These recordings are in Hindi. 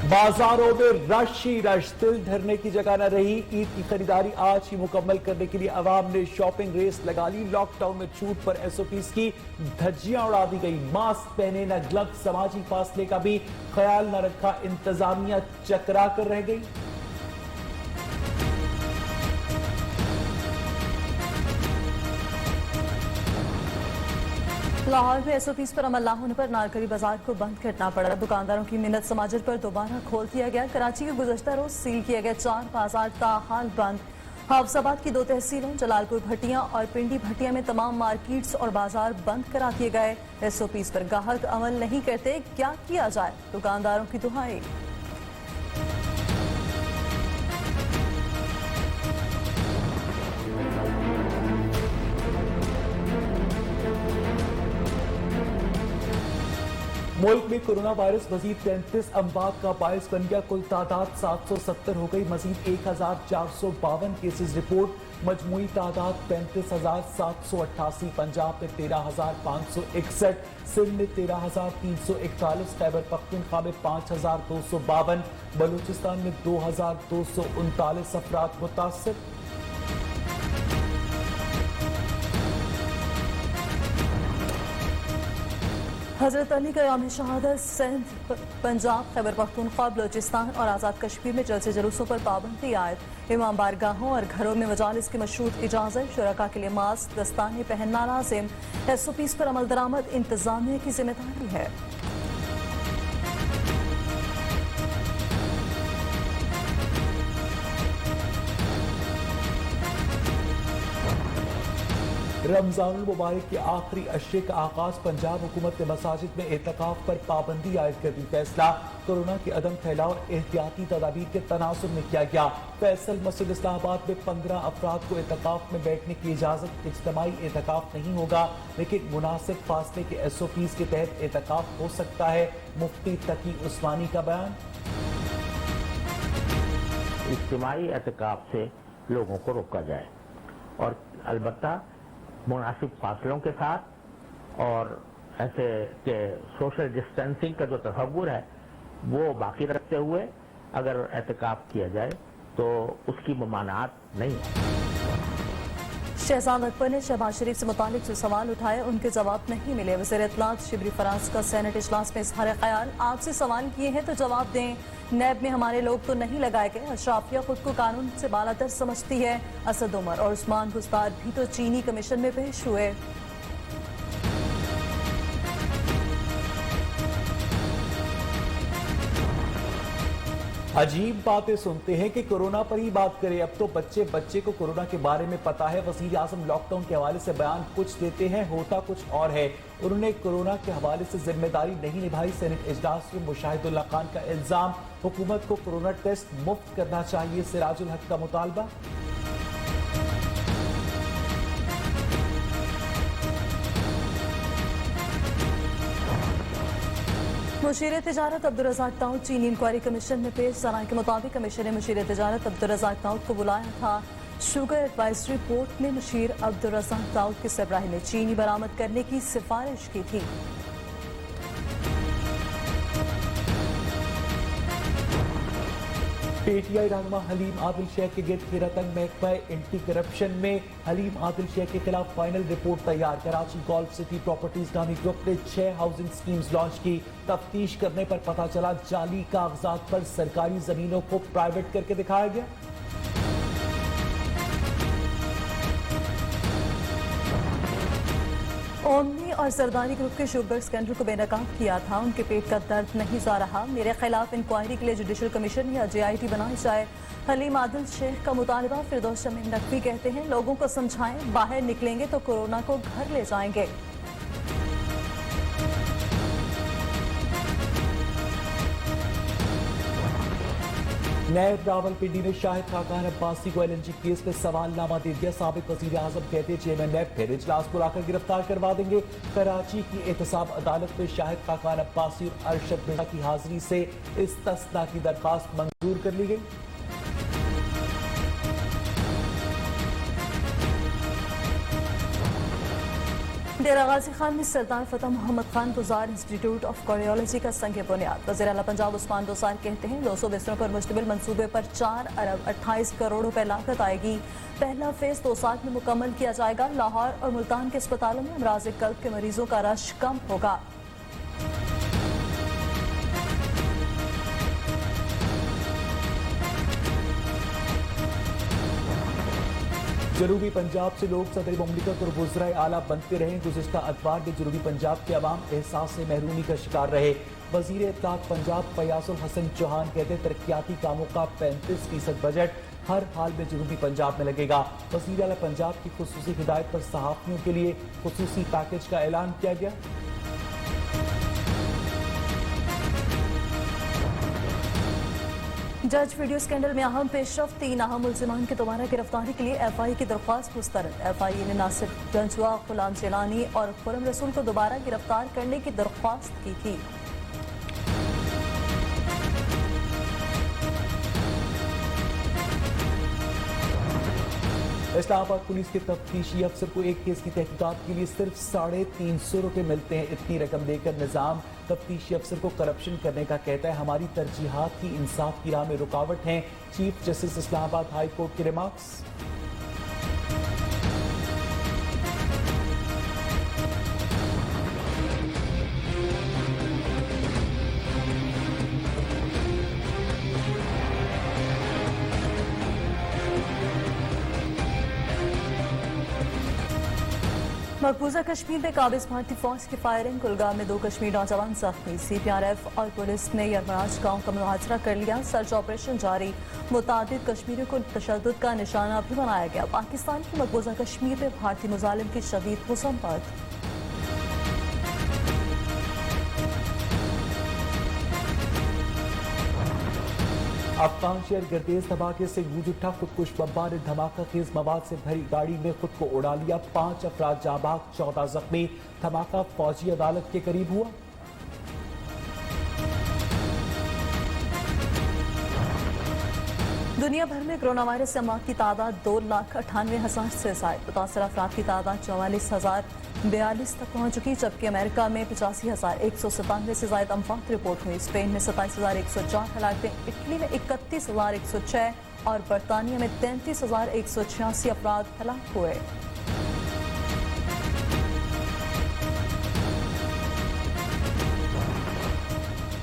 बाजारों में रश ही रश, दिल धरने की जगह न रही। ईद की खरीदारी आज ही मुकम्मल करने के लिए अवाम ने शॉपिंग रेस लगा ली। लॉकडाउन में छूट पर एसओपीज की धज्जियां उड़ा दी गई। मास्क पहने न ग्लव्स, सामाजिक फासले का भी ख्याल न रखा, इंतजामिया चकरा कर रह गई। लाहौर में एसओपीज पर अमल न होने पर नारकली बाजार को बंद करना पड़ा। दुकानदारों की मिन्नत समाजत पर दोबारा खोल दिया गया। कराची के गुज़श्ता रोज सील किए गए 4 बाजार ताहाल बंद। हाफजाबाद की 2 तहसीलों जलालपुर भटिया और पिंडी भटिया में तमाम मार्केट्स और बाजार बंद करा दिए गए। एसओपीज पर गाहक अमल नहीं करते, क्या किया जाए? दुकानदारों की दुहाई। मुल्क में कोरोना वायरस मजीद 33 अमवात का बायस बन गया। कुल तादाद 770 हो गई। मजीद 1452 केसेस रिपोर्ट। मजमूई तादाद 35,788। पंजाब में 13,561, सिंध में 13,341, खैबर पख्तूनख्वा में 5,252, बलूचिस्तान में 2,239 अफराद मुतासिर। हजरत अली का याम शहादत सिंध, पंजाब, खैबर पख्तूनख्वा, बलूचिस्तान और आज़ाद कश्मीर में जलसे जुलूसों पर पाबंदी आयद। इमाम बारगाहों और घरों में मजालिस की मशरूत इजाजत। शुरका के लिए मास्क दस्ताने पहनना लाजिम। एसओपीज पर अमल दरामद इंतजामिया की जिम्मेदारी है। रमजानुल मुबारक के आखिरी अशरे का आगाज। पंजाब हुकूमत ने मसाजिद में एतकाफ पर पाबंदी आयद कर दी। फैसला कोरोना के अदम फैलाव और एहतियाती तदाबीर के तनासुब में किया गया। फैसल मस्जिद इस्लामाबाद में 15 अफराद को एतकाफ में बैठने की इजाजत। इज्तिमाई एतकाफ नहीं होगा, लेकिन मुनासिब फासले के एसओपीज के तहत एतकाफ हो सकता है। मुफ्ती तकी उस्मानी का बयान। इज्तिमाई एतकाफ से लोगों को रोका जाए और अलबत्ता मुनासिब फासलों के साथ, और ऐसे के सोशल डिस्टेंसिंग का जो तसव्वुर है वो बाकी रखते हुए अगर एहतिकाफ किया जाए तो उसकी ममानात नहीं है। शहजाद अकबर ने शहबाज शरीफ से मुतालिक जो सवाल उठाए उनके जवाब नहीं मिले। वज़ीर इत्तलात शिबली फराज का सेनेट इजलास में इज़हार ख्याल। आपसे सवाल किए हैं तो जवाब दें। नैब में हमारे लोग तो नहीं लगाए गए। अशराफिया खुद को कानून से बालातर समझती है। असद उमर और उस्मान गुस्तार भी तो चीनी कमीशन में पेश हुए। अजीब बातें सुनते हैं कि कोरोना पर ही बात करें। अब तो बच्चे बच्चे को कोरोना के बारे में पता है। वज़ीर आज़म लॉकडाउन के हवाले से बयान कुछ देते हैं, होता कुछ और है। उन्होंने कोरोना के हवाले से जिम्मेदारी नहीं निभाई। सेनेट इजलास में मुशाहिदुल्लाह खान का इल्जाम। हुकूमत को कोरोना टेस्ट मुफ्त करना चाहिए। सिराजुल हक का मुतालबा। मुशीर तिजारत अब्दुल रज़ाक दाऊद चीनी इंक्वायरी कमीशन में पेश। सराय के मुताबिक कमीशन ने मुशीर तिजारत अब्दुल रज़ाक दाऊद को बुलाया था। शुगर एडवाइजरी बोर्ड ने मुशीर अब्दुल रज़ाक दाऊद की सरबराही में चीनी बरामद करने की सिफारिश की थी। पीटीआई रहनुमा हलीम आदिल शेख के गिरद घेरातंग महकमा एंटी करप्शन में हलीम आदिल शेख के खिलाफ फाइनल रिपोर्ट तैयार। कराची गोल्फ सिटी प्रॉपर्टीज नामी ग्रुप ने 6 हाउसिंग स्कीम्स लॉन्च की। तफ्तीश करने पर पता चला जाली कागजात पर सरकारी जमीनों को प्राइवेट करके दिखाया गया। ओमनी और सरदारी ग्रुप के शुगर स्कैंडल को बेनकाब किया था। उनके पेट का दर्द नहीं जा रहा। मेरे खिलाफ इंक्वायरी के लिए जुडिशल कमीशन या JIT बनाई जाए। हलीम आदिल शेख का मुतालबा। फिरदौस शमीम नकवी कहते हैं लोगों को समझाएं, बाहर निकलेंगे तो कोरोना को घर ले जाएंगे। नैब रावलपिंडी ने शाहिद खाकान अब्बासी को LNG केस में सवालनामा दे दिया। साबिक वज़ीर आज़म कहते चेयरमैन नैब फिर इजलास बुलाकर गिरफ्तार करवा देंगे। कराची की एहतसाब अदालत में शाहिद खाकान अब्बासी और अरशद बिड़ा की हाजिरी से इस्तिस्ना की दरखास्त मंजूर कर ली गई। डेरा गाजी खान में सरदार फतेह मोहम्मद खान गुजार इंस्टीट्यूट ऑफ कार्डियोलॉजी का संग बुनियाद। वज़ीर आला पंजाब उस्मान दोसार कहते हैं 200 बिस्तरों पर मुश्तमिल मंसूबे पर 4 अरब 28 करोड़ रुपए लागत आएगी। पहला फेज 2 साल में मुकम्मल किया जाएगा। लाहौर और मुल्तान के अस्पतालों में अमराज़ कल्ब के मरीजों का रश कम होगा। जनूबी पंजाब से लोग सदर मुमलिकत और वज़राए आला बनते रहे। गुज़िश्ता अतवार में जनूबी पंजाब के अवाम एहसास से महरूमी का शिकार रहे। वज़ीर इत्तलात पंजाब फयाजुल हसन चौहान कहते तरक्याती कामों का 35% बजट हर हाल में जनूबी पंजाब में लगेगा। वज़ीर आला पंजाब की खुसूसी हिदायत पर सहाफ़ियों के लिए खुसूसी पैकेज का ऐलान किया गया। जज वीडियो स्कैंडल में अहम पेशरफ 3 अहम मुल्ज़िमान की दोबारा गिरफ्तारी के लिए FI की दरख्वास्त मुस्तरद। FI ने नासिर गंजुआ, गुलाम जिलानी और खुरम रसूल को दोबारा गिरफ्तार करने की दरख्वास्त की थी। इस्लामाबाद पुलिस के तफ्तीशी अफसर को एक केस की तहकीकात के लिए सिर्फ 350 रुपए मिलते हैं। इतनी रकम देकर निजाम तफ्तीशी अफसर को करप्शन करने का कहता है। हमारी तरजीहात ही इंसाफ की राह में रुकावट हैं। Chief justice Islamabad high court के रिमार्क्स। मकबूजा कश्मीर में काबिज भारतीय फौज की फायरिंग। कुलगाम में 2 कश्मीरी नौजवान जख्मी। CPRF और पुलिस ने यरमराज गांव का मुहासरा कर लिया। सर्च ऑपरेशन जारी। मुतादिद कश्मीरियों को तशद्दुद का निशाना भी बनाया गया। पाकिस्तान की मकबूजा कश्मीर में भारतीय मुजालिम की शदीद मुसम्मत। अफगान शहर गर्देज धमाके से गूंज उठा। खुदकुश बम्बा ने धमाका खेज मवाद से भरी गाड़ी में खुद को उड़ा लिया। 5 अफराद जाँ बहक, 14 जख्मी। धमाका फौजी अदालत के करीब हुआ। दुनिया भर में कोरोना वायरस से मौत की तादाद 2,98,000 से ज्यादा। मुतासर अफराद की तादाद 44,042 तक पहुंच चुकी, जबकि अमेरिका में 85,197 से ज्यादा अमवात रिपोर्ट हुई। स्पेन में 27,104 हलाकतें, इटली में 31,106 और बरतानिया में 33,186 अफराद हलाक हुए।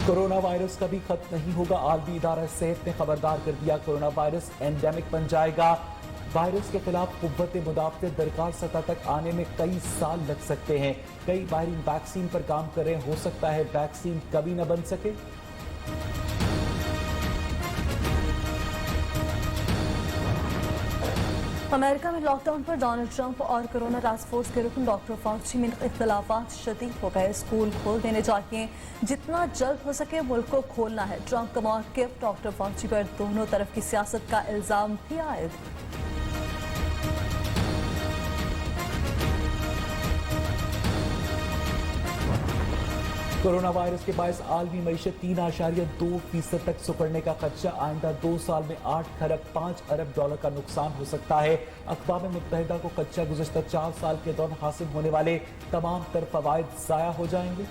कोरोना वायरस कभी खत्म नहीं होगा। आलमी इदारा सेहत ने खबरदार कर दिया, कोरोना वायरस एंडेमिक बन जाएगा। वायरस के खिलाफ कुव्वत मुदाफ़अत दरकार सतह तक आने में कई साल लग सकते हैं। कई माहिरीन वैक्सीन पर काम कर रहे हैं। हो सकता है वैक्सीन कभी न बन सके। अमेरिका में लॉकडाउन पर डोनाल्ड ट्रंप और कोरोना टास्क फोर्स के रुकन डॉक्टर फाउची में इख्तलाफात शदीद हो गए। स्कूल खोल देने चाहिए, जितना जल्द हो सके मुल्क को खोलना है। ट्रंप का मौक़िफ़ डॉक्टर फाउची पर दोनों तरफ की सियासत का इल्जाम भी आयद। कोरोना वायरस के बायस आलमी मईशत 3.2% तक सुकड़ने का खदशा। आइंदा 2 साल में 8 खरब 5 अरब डॉलर का नुकसान हो सकता है। अक़वाम मुत्तहिदा को खदशा गुज़श्ता 4 साल के दौरान हासिल होने वाले तमाम तर फ़वाइद ज़ाया हो जाएंगे।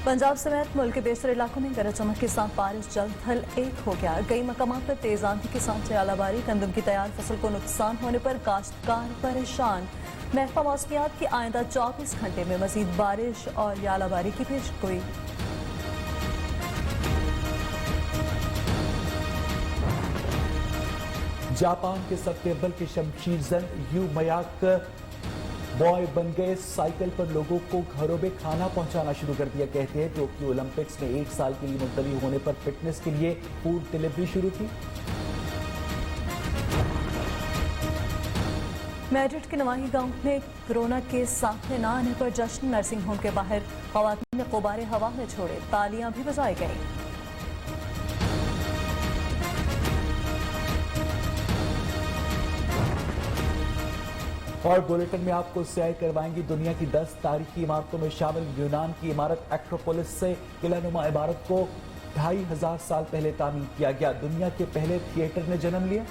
पंजाब समेत मुल्क के बेशतर इलाकों में गरज चमक के साथ बारिश जल्द हल एक हो गया। कई मकामात पर तेज आंधी के साथ आलाबारी। गंदम की तैयार फसल को नुकसान होने पर काश्तकार परेशान। महकमा मौसमियात की आइंदा 24 घंटे में मजीद बारिश और आलाबारी की पेशगोई। जापान के सबसे अव्वल के शमशीर जंग यू मयाक बॉय बन गए। साइकिल पर लोगों को घरों में खाना पहुंचाना शुरू कर दिया। कहते हैं टोक्यो ओलंपिक्स में 1 साल के लिए मुल्तवी होने पर फिटनेस के लिए फूड डिलीवरी शुरू की। मैड्रिड के नवाही गांव में कोरोना के सामने न आने पर जश्न। नर्सिंग होम के बाहर ख़वातीन ने गुब्बारे हवा में छोड़े, तालियां भी बजाई गईं। और बुलेटिन में आपको सैर करवाएंगी दुनिया की 10 तारीखी इमारतों में शामिल यूनान की इमारत एक्रोपोलिस से किलानुमा इमारत को 2500 साल पहले तामीर किया गया। दुनिया के पहले थिएटर ने जन्म लिया।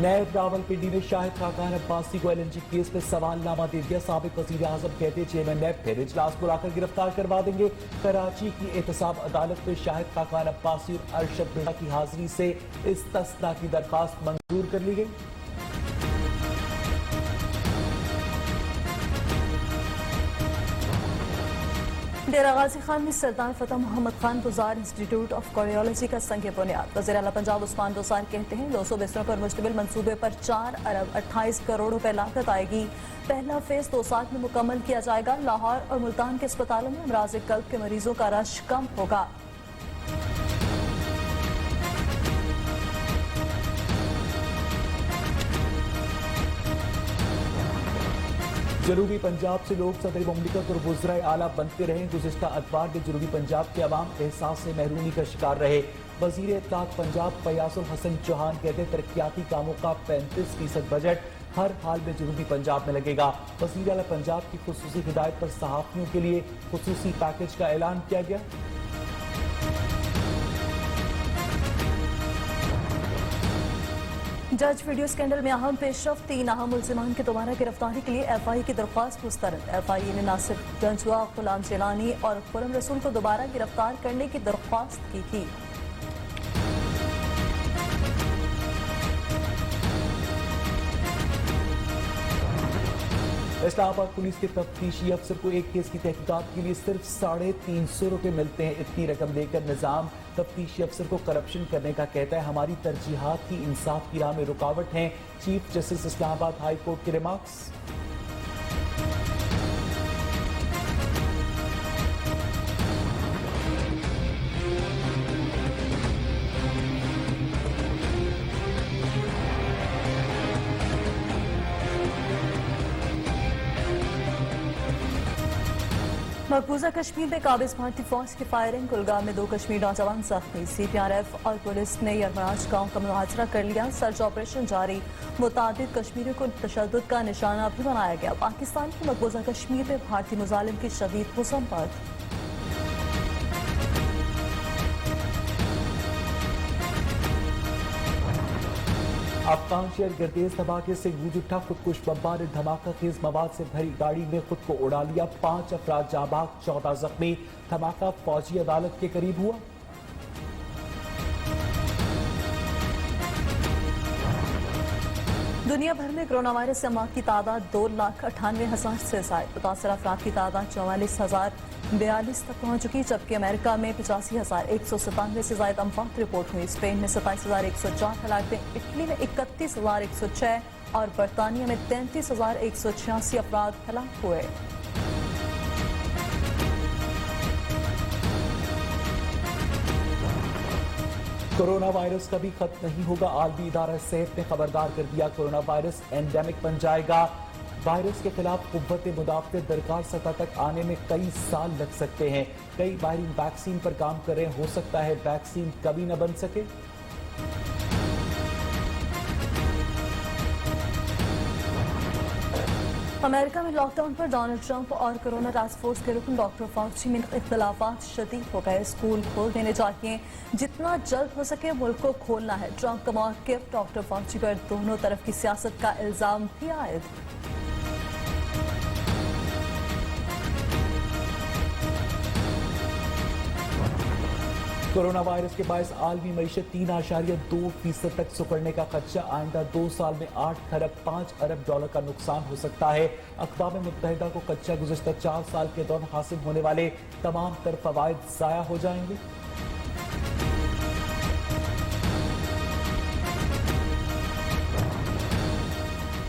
नैब रावलपिंडी ने शाहिद खाकान अब्बासी को LNG केस में सवालनामा दे दिया। साबिक वजीर आजम कहते चेयरमैन नैब फिर इजलास बुलाकर गिरफ्तार करवा देंगे। कराची की एहतसाब अदालत में शाहिद खाकान अब्बासी और अरशद मिर्जा की हाजिरी से इस्तिस्ना की दरखास्त मंजूर कर ली गई। डेरा गाजी खान में सरदार फतेह मोहम्मद खान गुजार इंस्टीट्यूट ऑफ कार्डियोलॉजी का संग बुनियाद। वज़ीर आला पंजाब उस्मान दोसार कहते हैं 200 बिस्तरों पर मुश्तमिल मंसूबे पर 4 अरब 28 करोड़ रुपए लागत आएगी। पहला फेज 2 साल में मुकम्मल किया जाएगा। लाहौर और मुल्तान के अस्पतालों में अमराज कल्ब के मरीजों का रश कम होगा। जनूबी पंजाब से लोग सदर मुमलिकत और वज़राए आला बनते रहे। गुज़िश्ता अतवार में जनूबी पंजाब के अवाम एहसास से महरूमी का शिकार रहे। वज़ीर इत्तलात पंजाब फयाजुल हसन चौहान कहते तरक्याती कामों का 35% बजट हर हाल में जनूबी पंजाब में लगेगा। वज़ीर आला पंजाब की खुसूसी हिदायत पर सहाफ़ियों के लिए खुसूसी पैकेज का ऐलान किया गया। जज वीडियो स्कैंडल में अहम पेशरफ 3 अहम मुल्जिमान की दोबारा गिरफ्तारी के लिए FI की दरख्वास्त मुस्तरद। FI ने नासिर गंजवा, गुलाम जिलानी और खुरम रसूल को दोबारा गिरफ्तार करने की दरख्वास्त की थी। इस्लामाबाद पुलिस के तफ्तीशी अफसर को एक केस की तहकीकात के लिए सिर्फ 350 रुपए मिलते हैं। इतनी रकम देकर निजाम तफ्तीशी अफसर को करप्शन करने का कहता है। हमारी तरजीहात ही इंसाफ की राह में रुकावट हैं। Chief justice Islamabad high court के रिमार्क्स। मकबूजा कश्मीर में काबिज भारतीय फौज की फायरिंग। कुलगाम में 2 कश्मीरी नौजवान जख्मी। CPRF और पुलिस ने यरमराज गांव का मुहाजरा कर लिया। सर्च ऑपरेशन जारी। मुतादिद कश्मीरियों को तशद्दुद का निशाना भी बनाया गया। पाकिस्तान की मकबूजा कश्मीर में भारतीय मुजालिम की शदीद हुसनपद। अफगान शहर गर्देज धमाके से गूंज उठा। खुदकुश बम्बा ने धमाका खेज मवाद से भरी गाड़ी में खुद को उड़ा लिया। 5 अफराद जाँ बहक, 14 जख्मी। धमाका फौजी अदालत के करीब हुआ। दुनिया भर में कोरोना वायरस से मौत की तादाद 2,98,000 से ज्यादा। मुतासर अफराद की तादाद 44,042 तक पहुंच चुकी, जबकि अमेरिका में 85,197 से ज्यादा अमवात रिपोर्ट हुई। स्पेन में 27,104 हलाकतें, इटली में 31,106 और बरतानिया में 33,186 अफराद हलाक हुए। कोरोना वायरस कभी खत्म नहीं होगा। आलमी इदारा सेहत ने खबरदार कर दिया, कोरोना वायरस एंडेमिक बन जाएगा। वायरस के खिलाफ कुव्वत मुदाफ़अत दरकार सतह तक आने में कई साल लग सकते हैं। कई माहिरीन वैक्सीन पर काम कर रहे हैं। हो सकता है वैक्सीन कभी न बन सके। अमेरिका में लॉकडाउन पर डोनाल्ड ट्रंप और कोरोना टास्क फोर्स के रुकन डॉक्टर फाउची में इख्तिलाफात शदीद हो गए। स्कूल खोल देने चाहिए, जितना जल्द हो सके मुल्क को खोलना है। ट्रंप का मौक़िफ़ डॉक्टर फाउची पर दोनों तरफ की सियासत का इल्जाम भी आयद। कोरोना वायरस के बायस आलमी मईशत 3.2% तक सुकड़ने का खदशा। आइंदा 2 साल में 8 खरब 5 अरब डॉलर का नुकसान हो सकता है। अक़वाम मुत्तहिदा को खदशा गुज़िश्ता 4 साल के दौरान हासिल होने वाले तमाम तर फ़वाइद ज़ाया हो जाएंगे।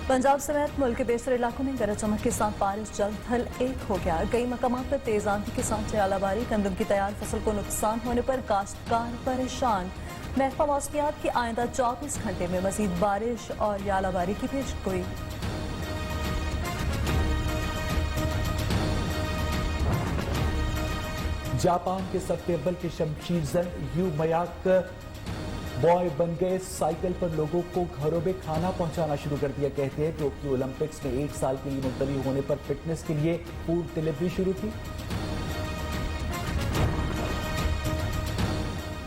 पंजाब समेत मुल्क के बेशतर इलाकों में गरज चमक के साथ बारिश जल्द हल एक हो गया। कई मकामात पर तेज आंधी के साथ आलाबारी। गंदम की तैयार फसल को नुकसान होने पर काश्तकार परेशान। महकमा मौसमियात की आइंदा 24 घंटे में मजीद बारिश और आलाबारी की पेशगोई। जापान के सप्टेम्बर के शमशीर जंग यू मयाक बॉय बन गए, साइकिल पर लोगों को घरों में खाना पहुंचाना शुरू कर दिया। कहते हैं टोक्यो ओलंपिक्स में 1 साल के लिए मुलतवी होने पर फिटनेस के लिए फूड डिलीवरी शुरू की।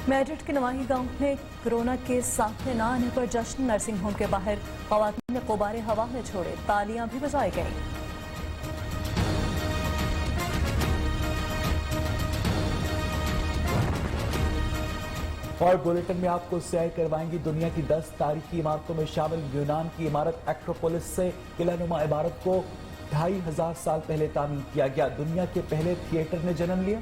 मेरठ के नवाही गांव में कोरोना के सामने न आने पर जश्न। नर्सिंग होम के बाहर खवातीन ने गुब्बारे हवा में छोड़े, तालियां भी बजाई गईं। और बुलेटिन में आपको सैर करवाएंगी दुनिया की 10 तारीखी इमारतों में शामिल यूनान की इमारत एक्रोपोलिस से किलानुमा इमारत को 2500 साल पहले तामीर किया गया। दुनिया के पहले थिएटर ने जन्म लिया।